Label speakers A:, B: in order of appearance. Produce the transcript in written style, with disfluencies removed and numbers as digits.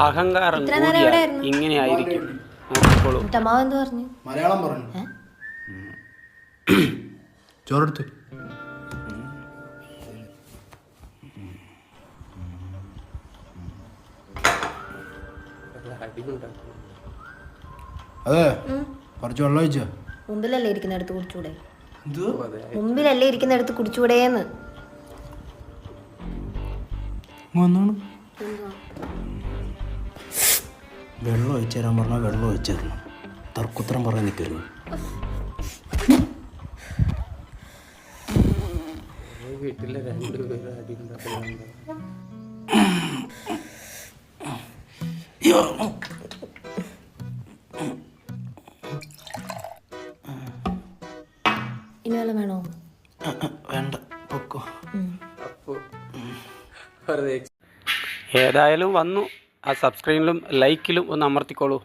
A: അഹങ്കാരം ഇങ്ങനെയായിരിക്കും.
B: മലയാളം പറഞ്ഞു ചോറെടുത്ത് അതെ കുറച്ച് വെള്ളം ഒഴിച്ചോ.
C: മുമ്പിലല്ലേ ഇരിക്കുന്നിടത്ത് കുടിച്ചൂടെ? മുമ്പിലല്ലേ ഇരിക്കുന്നിടത്ത് കുടിച്ചൂടേന്ന്.
B: വെള്ളം ഒഴിച്ചു തരാൻ പറഞ്ഞാൽ വെള്ളം ഒഴിച്ചു തരണം. തർക്കുത്തരം പറയാൻ നിൽക്കരുത്.
A: വീട്ടിലെ രണ്ടുപേരും അടി ഉണ്ടാക്കുന്നുണ്ട്.
C: ഇനി വല്ലതും വേണോ?
B: വേണ്ട പൊക്കോ.
A: ഏതായാലും വന്നു. ആ സബ്സ്ക്രൈബിലും ലൈക്കിലും ഒന്ന് അമർത്തിക്കോളൂ.